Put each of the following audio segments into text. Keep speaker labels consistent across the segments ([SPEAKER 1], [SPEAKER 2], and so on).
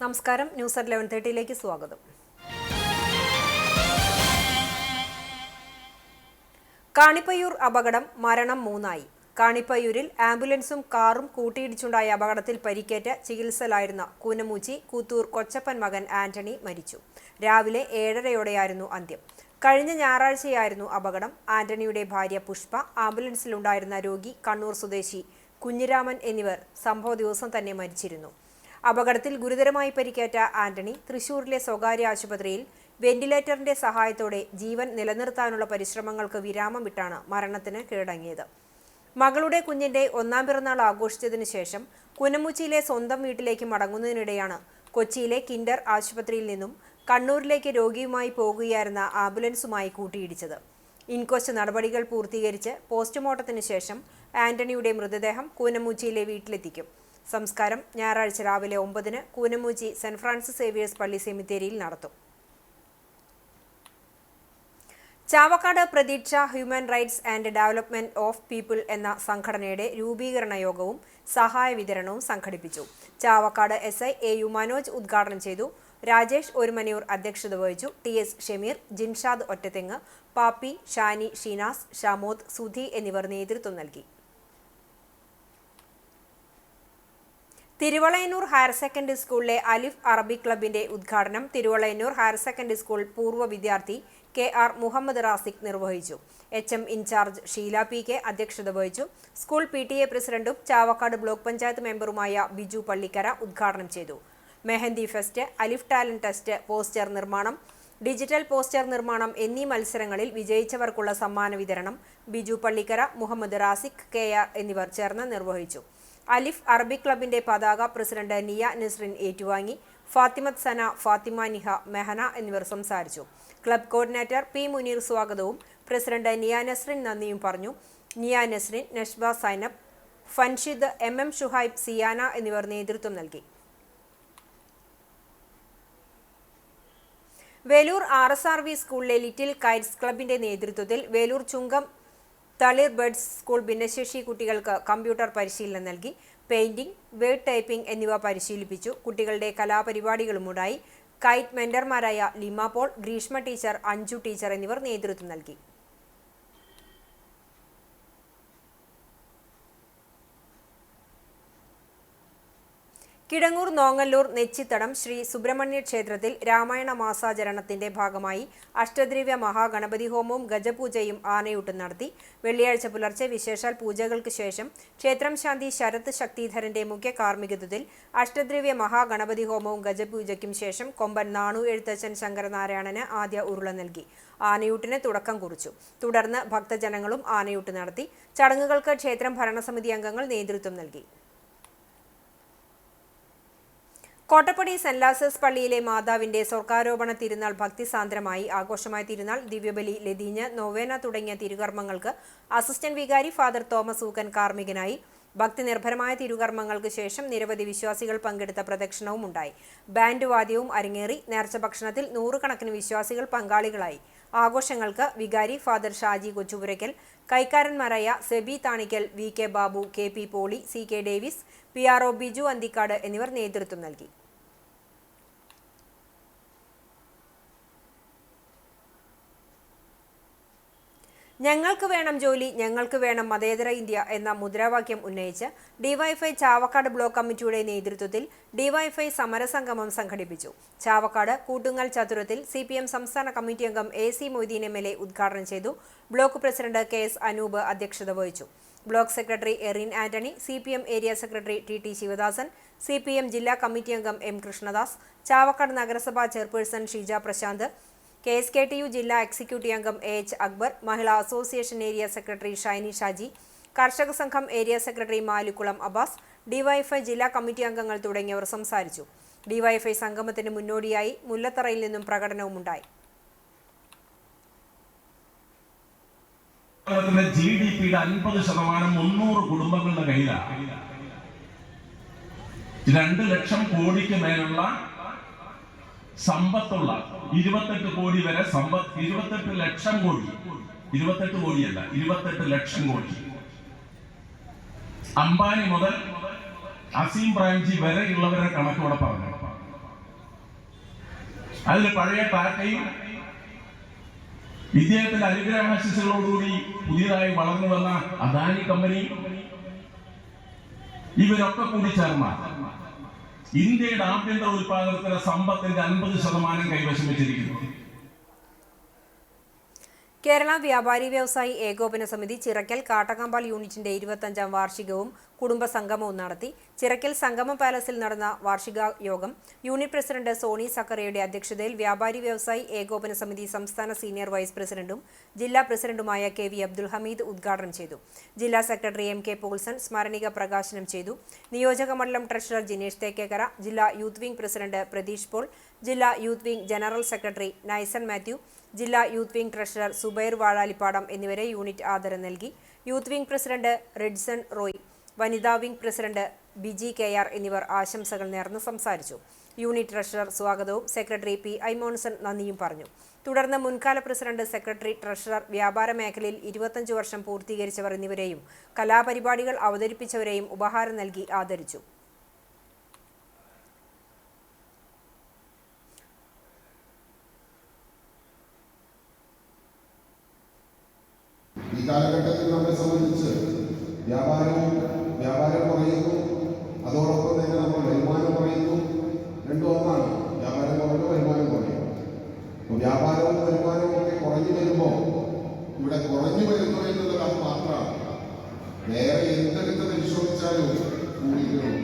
[SPEAKER 1] നമസ്കാരം. News at 11:30 സ്വാഗതം. കാണിപ്പയ്യൂർ അപകടം, മരണം 3. കാണിപ്പയ്യൂരിൽ ആംബുലൻസും കാറും കൂട്ടിയിടിച്ചുണ്ടായ അപകടത്തിൽ പരിക്കേറ്റ ചികിത്സയിലായിരുന്ന കൂനമൂച്ചി കൂത്തൂർ കൊച്ചപ്പൻ മകൻ ആന്റണി മരിച്ചു. രാവിലെ 7:30യോടെയായിരുന്നു അന്ത്യം. കഴിഞ്ഞ ഞായറാഴ്ചയായിരുന്നു അപകടം. ആന്റണിയുടെ ഭാര്യ പുഷ്പ, ആംബുലൻസിലുണ്ടായിരുന്ന രോഗി കണ്ണൂർ സ്വദേശി കുഞ്ഞിരാമൻ എന്നിവർ സംഭവ ദിവസം തന്നെ മരിച്ചിരുന്നു. അപകടത്തിൽ ഗുരുതരമായി പരിക്കേറ്റ ആന്റണി തൃശൂരിലെ സ്വകാര്യ ആശുപത്രിയിൽ വെന്റിലേറ്ററിന്റെ സഹായത്തോടെ ജീവൻ നിലനിർത്താനുള്ള പരിശ്രമങ്ങൾക്ക് വിരാമമിട്ടാണ് മരണത്തിന് കീഴടങ്ങിയത്. മകളുടെ കുഞ്ഞിന്റെ 1ാം പിറന്നാൾ ആഘോഷിച്ചതിനു ശേഷം കുനമുച്ചിയിലെ സ്വന്തം വീട്ടിലേക്ക് മടങ്ങുന്നതിനിടെയാണ് കൊച്ചിയിലെ കിൻഡർ ആശുപത്രിയിൽ നിന്നും കണ്ണൂരിലേക്ക് രോഗിയുമായി പോകുകയായിരുന്ന ആംബുലൻസുമായി കൂട്ടിയിടിച്ചത്. ഇൻക്വസ്റ്റ് നടപടികൾ പൂർത്തീകരിച്ച് പോസ്റ്റ്മോർട്ടത്തിന് ശേഷം ആന്റണിയുടെ മൃതദേഹം കൂനമുച്ചിയിലെ വീട്ടിലെത്തിക്കും. സംസ്കാരം ഞായറാഴ്ച രാവിലെ 9-ന് കൂനമൂച്ചി സെന്റ് ഫ്രാൻസിസ് സേവിയേഴ്സ് പള്ളി സെമിത്തേരിയിൽ നടത്തും. ചാവക്കാട് പ്രതീക്ഷ human rights and development of people എന്ന സംഘടനയുടെ രൂപീകരണ യോഗവും സഹായ വിതരണവും സംഘടിപ്പിച്ചു. ചാവക്കാട് SI AU മനോജ് ഉദ്ഘാടനം ചെയ്തു. രാജേഷ് ഒരുമനയൂർ അധ്യക്ഷത വഹിച്ചു. TS ഷമീർ, ജിൻഷാദ് ഒറ്റത്തെങ്ങ്, പാപ്പി, ഷാനി, ഷീനാസ്, ഷമോദ്, സുധി എന്നിവർ നേതൃത്വം നൽകി. തിരുവളയന്നൂർ ഹയർ സെക്കൻഡറി സ്കൂളിലെ അലിഫ് അറബിക് ക്ലബിന്റെ ഉദ്ഘാടനം തിരുവളയന്നൂർ ഹയർ സെക്കൻഡറി സ്കൂൾ പൂർവ്വ വിദ്യാർത്ഥി KR മുഹമ്മദ് റാസിഖ് നിർവഹിച്ചു. HM ഇൻചാർജ് ഷീല PK അധ്യക്ഷത വഹിച്ചു. സ്കൂൾ PTA പ്രസിഡന്റും ചാവക്കാട് ബ്ലോക്ക് പഞ്ചായത്ത് മെമ്പറുമായ ബിജു പള്ളിക്കര ഉദ്ഘാടനം ചെയ്തു. മെഹന്തി ഫെസ്റ്റ്, അലിഫ് ടാലന്റ് ടെസ്റ്റ്, പോസ്റ്റർ നിർമ്മാണം, ഡിജിറ്റൽ പോസ്റ്റർ നിർമ്മാണം എന്നീ മത്സരങ്ങളിൽ വിജയിച്ചവർക്കുള്ള സമ്മാന വിതരണം ബിജു പള്ളിക്കര, മുഹമ്മദ് റാസിഖ്, KR എന്നിവർ ചേർന്ന് നിർവഹിച്ചു. അലിഫ് അറബിക് ക്ലബിന്റെ പതാക പ്രസിഡന്റ് നിയ നസ്രിൻ ഏറ്റുവാങ്ങി. ഫാത്തിമത്ത് സന, ഫാത്തിമ നിഹ, മെഹന എന്നിവർ സംസാരിച്ചു. ക്ലബ് കോർഡിനേറ്റർ P മുനീർ സ്വാഗതവും പ്രസിഡന്റ് നിയ നസ്രിൻ നന്ദിയും പറഞ്ഞു. നിയ നസ്രിൻ, നഷ്ബ സൈനബ്, ഫൻഷിദ്, MM ഷുഹൈബ്, സിയാന എന്നിവർ നേതൃത്വം നൽകി. വേലൂർ RSRV സ്കൂളിലെ ലിറ്റിൽ കൈറ്റ്സ് ക്ലബിന്റെ നേതൃത്വത്തിൽ വേലൂർ ചുങ്കം തളിർ ബേഡ്സ് സ്കൂൾ ഭിന്നശേഷി കുട്ടികൾക്ക് കമ്പ്യൂട്ടർ പരിശീലനം നൽകി. പെയിന്റിംഗ്, വേർഡ് ടൈപ്പിംഗ് എന്നിവ പരിശീലിപ്പിച്ചു. കുട്ടികളുടെ കലാപരിപാടികളുമുണ്ടായി. കൈറ്റ് മെന്റർമാരായ ലിമ പോൾ, ഗ്രീഷ്മ ടീച്ചർ, അഞ്ജു ടീച്ചർ എന്നിവർ നേതൃത്വം നൽകി. കിടങ്ങൂർ നോങ്ങല്ലൂർ നെച്ചിത്തടം ശ്രീ സുബ്രഹ്മണ്യ ക്ഷേത്രത്തിൽ രാമായണ മാസാചരണത്തിന്റെ ഭാഗമായി അഷ്ടദ്രവ്യ മഹാഗണപതി ഹോമവും ഗജപൂജയും ആനയൂട്ടും നടത്തി. വെള്ളിയാഴ്ച പുലർച്ചെ വിശേഷാൽ പൂജകൾക്ക് ശേഷം ക്ഷേത്രം ശാന്തി ശരത് ശക്തിധരന്റെ മുഖ്യ കാർമ്മികത്വത്തിൽ അഷ്ടദ്രവ്യ മഹാഗണപതി ഹോമവും ഗജപൂജയ്ക്കും ശേഷം കൊമ്പൻ നാണു എഴുത്തച്ഛൻ ശങ്കരനാരായണന് ആദ്യ ഉരുള നൽകി ആനയൂട്ടിന് തുടക്കം കുറിച്ചു. തുടർന്ന് ഭക്തജനങ്ങളും ആനയൂട്ട് നടത്തി. ചടങ്ങുകൾക്ക് ക്ഷേത്രം ഭരണസമിതി അംഗങ്ങൾ നേതൃത്വം നൽകി. കോട്ടപ്പടി സെന്റ് ലാസേഴ്സ് പള്ളിയിലെ മാതാവിന്റെ സ്വർഗാരോപണ തിരുനാൾ ഭക്തിസാന്ദ്രമായി ആഘോഷമായ തിരുനാൾ ദിവ്യബലി, ലതീഞ്ഞ്, നൊവേന തുടങ്ങിയ തിരുകർമ്മങ്ങൾക്ക് അസിസ്റ്റന്റ് വികാരി ഫാദർ തോമസ് ഊക്കൻ കാർമ്മികനായി. ഭക്തി നിർഭരമായ തിരുകർമ്മങ്ങൾക്ക് ശേഷം നിരവധി വിശ്വാസികൾ പങ്കെടുത്ത പ്രദക്ഷിണവും ഉണ്ടായി. ബാൻഡ് വാദ്യവും അരങ്ങേറി. നേർച്ച ഭക്ഷണത്തിൽ 100 കണക്കിന് വിശ്വാസികൾ പങ്കാളികളായി. ആഘോഷങ്ങൾക്ക് വികാരി ഫാദർ ഷാജി കൊച്ചുപുരയ്ക്കൽ, കൈക്കാരന്മാരായ Seby Thanikkal, VK Babu, KP Poly, CK Davis, PRO Biju Anthikad എന്നിവർ നേതൃത്വം നൽകി. ഞങ്ങൾക്ക് വേണം ജോലി, ഞങ്ങൾക്ക് വേണം മതേതര ഇന്ത്യ എന്ന മുദ്രാവാക്യം ഉന്നയിച്ച് DYFI ചാവക്കാട് ബ്ലോക്ക് കമ്മിറ്റിയുടെ നേതൃത്വത്തിൽ DYFI സമരസംഗമം സംഘടിപ്പിച്ചു. ചാവക്കാട് കൂട്ടുങ്ങൽ ചതുരത്തിൽ CPM സംസ്ഥാന കമ്മിറ്റി അംഗം AC മൊയ്തീൻ MLA ഉദ്ഘാടനം ചെയ്തു. ബ്ലോക്ക് പ്രസിഡന്റ് KS അനൂപ് അധ്യക്ഷത വഹിച്ചു. Block secretary Erin Antony, CPM area secretary TT Sivadasan, CPM ജില്ലാ കമ്മിറ്റി അംഗം M കൃഷ്ണദാസ്, ചാവക്കാട് നഗരസഭാ ചെയർപേഴ്സൺ ഷീജ പ്രശാന്ത്, KSKTU ജില്ലാ എക്സിക്യൂട്ടീവ് അംഗം AH Akbar, Mahila Association area secretary Shiny Shaji, Karshaka Sangham area secretary Malukkulam Abbas, DYFI ജില്ലാ കമ്മിറ്റി അംഗങ്ങൾ തുടങ്ങിയവർ സംസാരിച്ചു. DYFI സംഗമത്തിന് മുന്നോടിയായി മുല്ലത്തറയിൽ നിന്നും പ്രകടനവുമുണ്ടായി.
[SPEAKER 2] GDPയുടെ 50% 300 കുടുംബങ്ങളുടെ കയ്യിലാണ്. 2 ലക്ഷം കോടിക്ക് മേലുള്ള സമ്പത്തുള്ള 28 കോടി വരെ സമ്പത്ത്, 28 ലക്ഷം കോടി, 28 കോടിയല്ല 28 ലക്ഷം കോടി. അംബാനി മുതൽ അസീം പ്രേംജി വരെയുള്ളവരുടെ കണക്കോടെ പറഞ്ഞു. അതിൽ പഴയ ടാറ്റയും ഇദ്ദേഹത്തിന്റെ അനുഗ്രഹാശിസുകളോടുകൂടി പുതിയതായി വളർന്നു വന്ന അദാനി കമ്പനി, ഇവരൊക്കെ കൂടി ചേർന്ന ഇന്ത്യയുടെ ആഭ്യന്തര ഉത്പാദനത്തിലെ സമ്പത്തിന്റെ 50% കൈവശം വെച്ചിരിക്കുന്നു.
[SPEAKER 1] കേരള വ്യാപാരി വ്യവസായി ഏകോപന സമിതി ചിറക്കൽ കാട്ടകമ്പാൽ യൂണിറ്റിന്റെ 25ാം വാർഷികവും കുടുംബ സംഗമവും നടത്തി. ചിറക്കൽ സംഗമം പാലസിൽ നടന്ന വാർഷിക യോഗം യൂണിറ്റ് പ്രസിഡന്റ് സോണി സക്കറിയുടെ അധ്യക്ഷതയിൽ വ്യാപാരി വ്യവസായി ഏകോപന സമിതി സംസ്ഥാന സീനിയർ വൈസ് പ്രസിഡന്റും ജില്ലാ പ്രസിഡന്റുമായ KV അബ്ദുൽ ഹമീദ് ഉദ്ഘാടനം ചെയ്തു. ജില്ലാ സെക്രട്ടറി MK പോൾസൺ സ്മരണിക പ്രകാശനം ചെയ്തു. നിയോജക മണ്ഡലം ട്രഷറർ ജിനേഷ് തേക്കേക്കര, ജില്ലാ youth wing president Pratheesh Paul, ജില്ലാ youth wing general secretary Naison Mathew, ജില്ലാ youth wing treasurer Zubair Vazhalippadam എന്നിവരെ യൂണിറ്റ് ആദരം നൽകി. Youth wing president Ridson Roy, വനിതാ വിംഗ് പ്രസിഡന്റ് ബിജി KR എന്നിവർ ആശംസകൾ നേർന്ന് സംസാരിച്ചു. യൂണിറ്റ് ട്രഷറർ സ്വാഗതവും സെക്രട്ടറി PI മോൺസൺ നന്ദിയും പറഞ്ഞു. തുടർന്ന് മുൻകാല പ്രസിഡന്റ്, സെക്രട്ടറി, ട്രഷറർ, വ്യാപാര മേഖലയിൽ 25 വർഷം പൂർത്തീകരിച്ചവർ എന്നിവരെയും കലാപരിപാടികൾ അവതരിപ്പിച്ചവരെയും ഉപഹാരം നൽകി ആദരിച്ചു.
[SPEAKER 3] ഈ കാലഘട്ടത്തിൽ നമ്മെ സംബന്ധിച്ച് വ്യാപാരം കുറയുന്നു, അതോടൊപ്പം തന്നെ നമ്മൾ വരുമാനം കുറയുന്നു. രണ്ടും ഒന്നാണ്. വ്യാപാരം കുറഞ്ഞു, വരുമാനം കുറയും. അപ്പോൾ വ്യാപാരവും വരുമാനവും ഒക്കെ കുറഞ്ഞു വരുമ്പോൾ ഇവിടെ കുറഞ്ഞു വരുന്നു എന്നുള്ളത് അത് മാത്രമാണ്. വേറെ എന്തെടുത്ത് പരിശോധിച്ചാലും കൂടികളും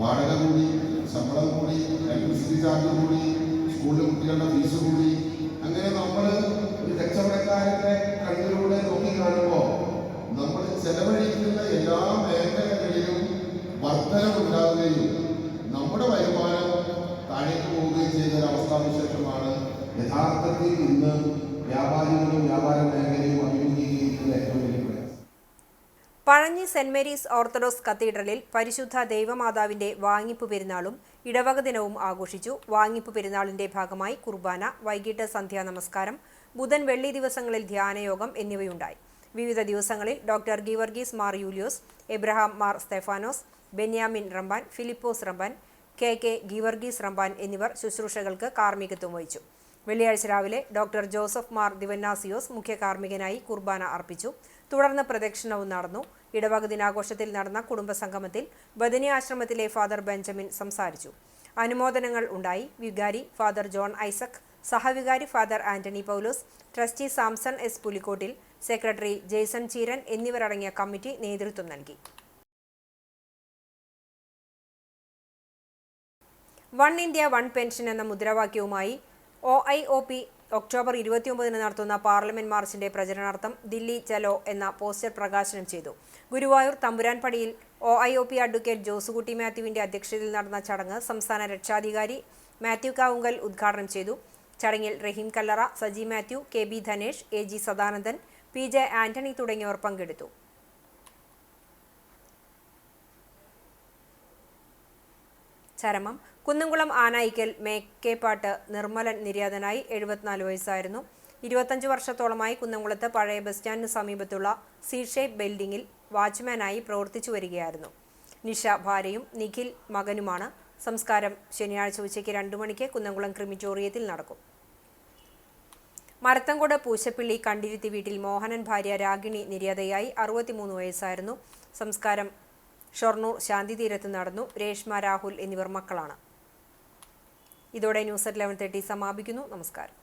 [SPEAKER 3] വാടക കൂടി, ശമ്പളം കൂടി, ഇലക്ട്രിസിറ്റി ചാർജ് കൂടി, സ്കൂളിലെ കുട്ടികളുടെ ഫീസ് കൂടി. അങ്ങനെ നമ്മൾ ഒരു കച്ചവടക്കാരന്റെ കണ്ണിലൂടെ നോക്കി കാണുമ്പോൾ നമ്മൾ ചെലവഴിക്കുന്ന എല്ലാ മേഖലകളിലും വർധനമുണ്ടാവുകയും നമ്മുടെ വരുമാനം താഴേക്ക് പോവുകയും ചെയ്ത ഒരവസ്ഥാവിശേഷമാണ് യഥാർത്ഥത്തിൽ ഇന്ന് വ്യാപാരികളും വ്യാപാര മേഖലയും അഭിമുഖീകരിക്കുന്ന ഏറ്റവും വലിയ പ്രയാസം.
[SPEAKER 1] പഴഞ്ഞി സെന്റ് മേരീസ് ഓർത്തഡോക്സ് കത്തീഡ്രലിൽ പരിശുദ്ധ ദൈവമാതാവിന്റെ വാങ്ങിപ്പ് പെരുന്നാളും ഇടവക ദിനവും ആഘോഷിച്ചു. വാങ്ങിപ്പ് പെരുന്നാളിന്റെ ഭാഗമായി കുർബാന, വൈകിട്ട് സന്ധ്യാ നമസ്കാരം, ബുധൻ വെള്ളി ദിവസങ്ങളിൽ ധ്യാനയോഗം എന്നിവയുണ്ടായി. വിവിധ ദിവസങ്ങളിൽ ഡോക്ടർ ഗീവർഗീസ് മാർ യൂലിയോസ്, എബ്രഹാം മാർ സ്തെഫാനോസ്, ബെന്യാമിൻ റമ്പാൻ, ഫിലിപ്പോസ് റമ്പാൻ, KK ഗീവർഗീസ് റമ്പാൻ എന്നിവർ ശുശ്രൂഷകൾക്ക് കാർമ്മികത്വം വഹിച്ചു. വെള്ളിയാഴ്ച രാവിലെ ഡോക്ടർ ജോസഫ് മാർ ദിവന്നാസിയോസ് മുഖ്യ കാർമ്മികനായി കുർബാന അർപ്പിച്ചു. തുടർന്ന് പ്രദക്ഷിണവും നടന്നു. ഇടവക ദിനാഘോഷത്തിൽ നടന്ന കുടുംബസംഗമത്തിൽ ബദനി ആശ്രമത്തിലെ ഫാദർ ബെഞ്ചമിൻ സംസാരിച്ചു. അനുമോദനങ്ങൾ ഉണ്ടായി. വികാരി ഫാദർ ജോൺ ഐസക്, സഹവികാരി father Antony Paulose, trustee Samson S Pulikottil, secretary Jaison Cheeran എന്നിവരടങ്ങിയ കമ്മിറ്റി നേതൃത്വം നൽകി. വൺ ഇന്ത്യ വൺ പെൻഷൻ എന്ന മുദ്രാവാക്യവുമായി OIOP ഒക്ടോബർ 29 നടത്തുന്ന പാർലമെന്റ് മാർച്ചിന്റെ പ്രചരണാർത്ഥം ദില്ലി ചലോ എന്ന പോസ്റ്റർ പ്രകാശനം ചെയ്തു. ഗുരുവായൂർ തമ്പുരാൻപടിയിൽ OIOP അഡ്വക്കേറ്റ് ജോസുകുട്ടി മാത്യുവിന്റെ അധ്യക്ഷതയിൽ നടന്ന ചടങ്ങ് സംസ്ഥാന രക്ഷാധികാരി മാത്യു കാവുങ്കൽ ഉദ്ഘാടനം ചെയ്തു. ചടങ്ങിൽ റഹീം കല്ലറ, Saji Mathew, KB Dhanesh, AG Sadanandan, PJ Antony തുടങ്ങിയവർ പങ്കെടുത്തു. ചരമം കുന്നംകുളം ആനായിക്കൽ മേക്കേപ്പാട്ട് നിർമ്മലൻ നിര്യാതനായി. 74 വയസ്സായിരുന്നു. 25 വർഷത്തോളമായി കുന്നംകുളത്ത് പഴയ ബസ് സ്റ്റാൻഡിന് സമീപത്തുള്ള C-ഷേപ്പ് ബിൽഡിംഗിൽ വാച്ച്മാനായി പ്രവർത്തിച്ചു വരികയായിരുന്നു. നിഷ ഭാര്യയും നിഖിൽ മകനുമാണ്. സംസ്കാരം ശനിയാഴ്ച ഉച്ചയ്ക്ക് 2 മണിക്ക് കുന്നംകുളം ക്രിമിറ്റോറിയത്തിൽ നടക്കും. മരത്തങ്കോട് പൂശപ്പിള്ളി കണ്ടിരുത്തി വീട്ടിൽ മോഹനൻ ഭാര്യ രാഗിണി നിര്യാതയായി. 63 വയസ്സായിരുന്നു. സംസ്കാരം ഷൊർണൂർ ശാന്തിതീരത്ത് നടന്നു. രേഷ്മ, രാഹുൽ എന്നിവർ മക്കളാണ്. ഇതോടെ ന്യൂസ് at 11:30 സമാപിക്കുന്നു. നമസ്കാരം.